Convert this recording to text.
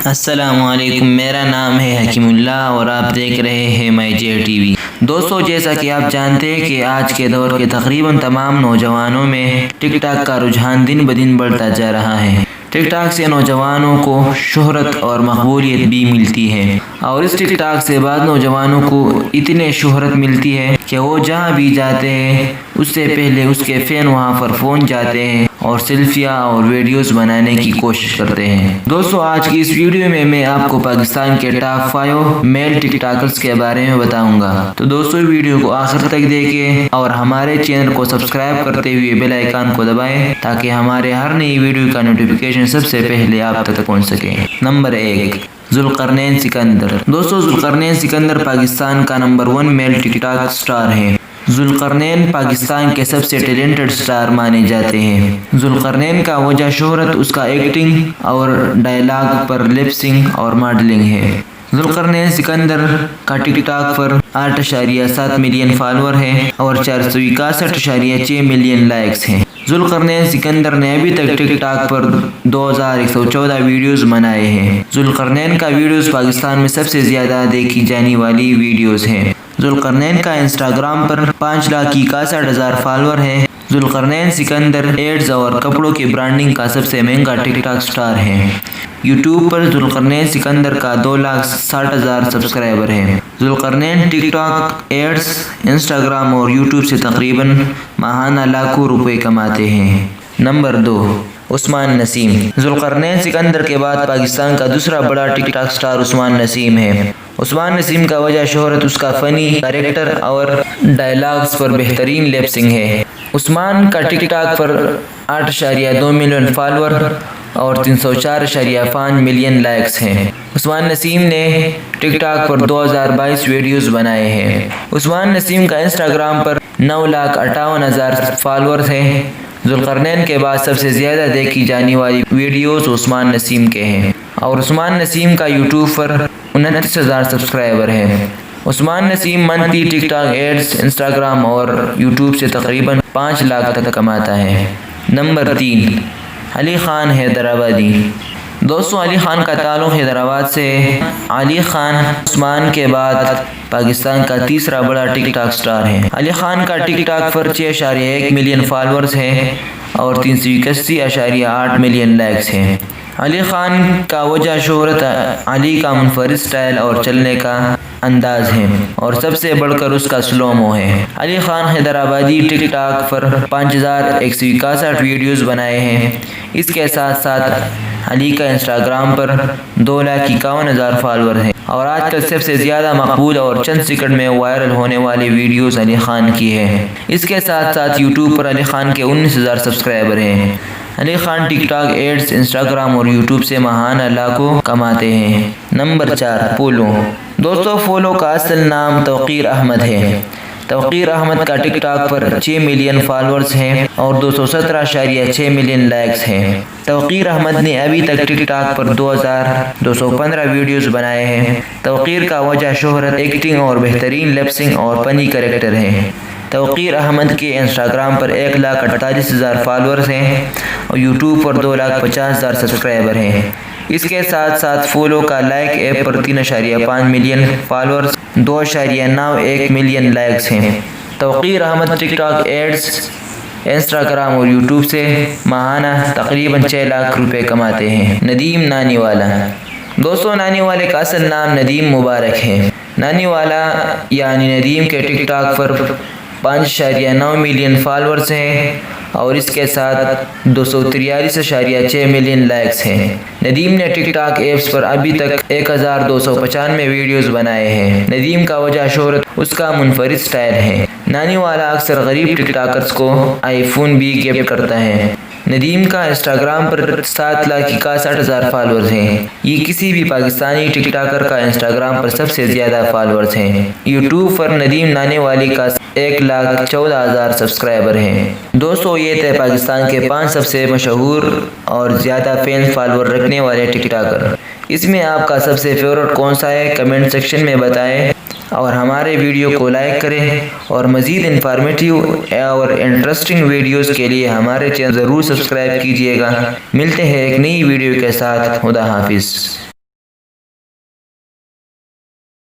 السلام علیکم، میرا نام ہے حکیم اللہ اور آپ دیکھ رہے ہیں مائی جے ٹی وی۔ دوستو، جیسا کہ آپ جانتے ہیں کہ آج کے دور کے تقریباً تمام نوجوانوں میں ٹک ٹاک کا رجحان دن بدن بڑھتا جا رہا ہے۔ ٹک ٹاک سے نوجوانوں کو شہرت اور مقبولیت بھی ملتی ہے، اور اس ٹک ٹاک سے بعض نوجوانوں کو اتنی شہرت ملتی ہے کہ وہ جہاں بھی جاتے ہیں اس سے پہلے اس کے فین وہاں پر پہنچ جاتے ہیں اور سیلفیاں اور ویڈیوز بنانے کی کوشش کرتے ہیں۔ دوستو، آج کی اس ویڈیو میں آپ کو پاکستان کے ٹاپ 5 میل ٹک ٹاکرز کے بارے میں بتاؤں گا، تو دوستو ویڈیو کو آخر تک دیکھیں اور ہمارے چینل کو سبسکرائب کرتے ہوئے بیل آئیکن کو دبائیں تاکہ ہمارے ہر نئی ویڈیو کا نوٹیفیکیشن سب سے پہلے آپ تک پہنچ سکے۔ نمبر 1، ذوالقرنین سکندر۔ دوستو، ذوالقرنین سکندر پاکستان کا نمبر 1 میل ٹک ٹاک سٹار ہے۔ ذوالقرنین پاکستان کے سب سے ٹیلنٹڈ سٹار مانے جاتے ہیں۔ ذوالقرنین کا وجہ شہرت اس کا ایکٹنگ اور ڈائلاگ پر لپ سنگ اور ماڈلنگ ہے۔ ذوالقرنین سکندر کا ٹک ٹاک پر 8.7 ملین فالوور ہیں اور 461.6 ملین لائکس ہیں۔ ذوالقرنین سکندر نے ابھی تک ٹک ٹاک پر 2114 ویڈیوز بنائے ہیں۔ ذوالقرنین کا ویڈیوز پاکستان میں سب سے زیادہ دیکھی جانے والی ویڈیوز ہیں۔ ذوالقرنین کا انسٹاگرام پر 5,61,000 فالوور ہیں۔ ذوالقرنین سکندر ایڈز اور کپڑوں کی برانڈنگ کا سب سے مہنگا ٹک ٹاک سٹار ہے۔ یوٹیوب پر ذوالقرنین سکندر کا 2,60,000 سبسکرائبر ہیں۔ ذوالقرنین ٹک ٹاک، ایڈز، انسٹاگرام اور یوٹیوب سے تقریباً ماہانہ لاکھوں روپے کماتے ہیں۔ نمبر 2، عثمان نسیم۔ ذوالقرنین سکندر کے بعد پاکستان کا دوسرا بڑا ٹک ٹاک سٹار عثمان نسیم ہے۔ عثمان نسیم کا وجہ شہرت اس کا فنی کریکٹر اور ڈائلاگز پر بہترین لپ سنگ ہے۔ عثمان کا ٹک ٹاک پر 8.2 ملین فالوور اور 304.5 ملین لائکس ہیں۔ عثمان نسیم نے ٹک ٹاک پر 2022 ویڈیوز بنائے ہیں۔ عثمان نسیم کا انسٹاگرام پر 9,58,000 فالورز ہیں۔ ذوالقرنین کے بعد سب سے زیادہ دیکھی جانے والی ویڈیوز عثمان نسیم کے ہیں، اور عثمان نسیم کا یوٹیوب پر 29,000 سبسکرائبر ہیں۔ عثمان نسیم منتھلی ٹک ٹاک، ایڈز، انسٹاگرام اور یوٹیوب سے تقریباً 5 لاکھ تک کماتا ہے۔ نمبر 3، علی خان حیدرآبادی۔ دوستو، علی خان کا تعلق حیدرآباد سے ہے۔ علی خان عثمان کے بعد پاکستان کا تیسرا بڑا ٹک ٹاک سٹار ہے۔ علی خان کا ٹک ٹاک پر 6.1 ملین فالورز ہیں اور 381.8 ملین لائکس ہیں۔ علی خان کا وجہ شہرت علی کا منفرد سٹائل اور چلنے کا انداز ہے، اور سب سے بڑھ کر اس کا سلومو ہے۔ علی خان حیدرآبادی ٹک ٹاک پر 5,161 ویڈیوز بنائے ہیں۔ اس کے ساتھ ساتھ علی کا انسٹاگرام پر 2,51,000 فالوور ہیں، اور آج کل سب سے زیادہ مقبول اور چند سیکنڈ میں وائرل ہونے والی ویڈیوز علی خان کی ہیں۔ اس کے ساتھ ساتھ یوٹیوب پر علی خان کے 19,000 سبسکرائبر ہیں۔ علی خان ٹک ٹاک، ایڈز، انسٹاگرام اور یوٹیوب سے ماہانہ لاکھوں کماتے ہیں۔ Number 4، polo. دوستو، پولو کا اصل نام توقیر احمد ہے۔ توقیر احمد کا ٹک ٹاک پر 6 ملین فالورز ہیں اور 217.6 ملین لائکس ہیں۔ توقیر احمد نے ابھی تک ٹک ٹاک پر 2,215 ویڈیوز بنائے ہیں۔ توقیر کا وجہ شہرت، ایکٹنگ اور بہترین لپ سنگ اور فنی کریکٹر ہے۔ توقیر احمد کے انسٹاگرام پر 1,48,000 فالورز ہیں اور یوٹیوب پر 2,50,000 سبسکرائبر ہیں۔ اس کے ساتھ ساتھ پولو کا لائک ایپ پر 3.5 ملین فالورز، 2.91 ملین لائکس ہیں۔ توقیر احمد ٹک ٹاک، ایڈز، انسٹاگرام اور یوٹیوب سے ماہانہ تقریباً 6 لاکھ روپے کماتے ہیں۔ ندیم نانی والا۔ دوستو، نانی والے کا اصل نام ندیم مبارک ہے۔ نانی والا یعنی ندیم کے ٹک ٹاک پر 5.9 ملین فالورز ہیں اور اس کے ساتھ 243.6 ملین لائکس ہیں۔ ندیم نے ٹک ٹاک ایپس پر ابھی تک 1,295 ویڈیوز بنائے ہیں۔ ندیم کا وجہ شہرت اس کا منفرد سٹائل ہے۔ نانی والا اکثر غریب ٹک ٹاکرز کو آئی فون بھی گفٹ کرتا ہے۔ ندیم کا انسٹاگرام پر 7,61,000 فالورز ہیں۔ یہ کسی بھی پاکستانی ٹک ٹاکر کا انسٹاگرام پر سب سے زیادہ فالورز ہیں۔ یوٹیوب پر ندیم نانی والی کا 1,14,000 سبسکرائبر ہیں۔ دوستو، یہ تھے پاکستان کے 5 سب سے مشہور اور زیادہ فین فالوور رکھنے والے ٹک ٹاکر۔ اس میں آپ کا سب سے فیورٹ کون سا ہے؟ کمنٹ سیکشن میں بتائیں، اور ہمارے ویڈیو کو لائک کریں، اور مزید انفارمیٹیو اور انٹرسٹنگ ویڈیوز کے لیے ہمارے چینل ضرور سبسکرائب کیجیے گا۔ ملتے ہیں ایک نئی ویڈیو کے ساتھ۔ خدا حافظ۔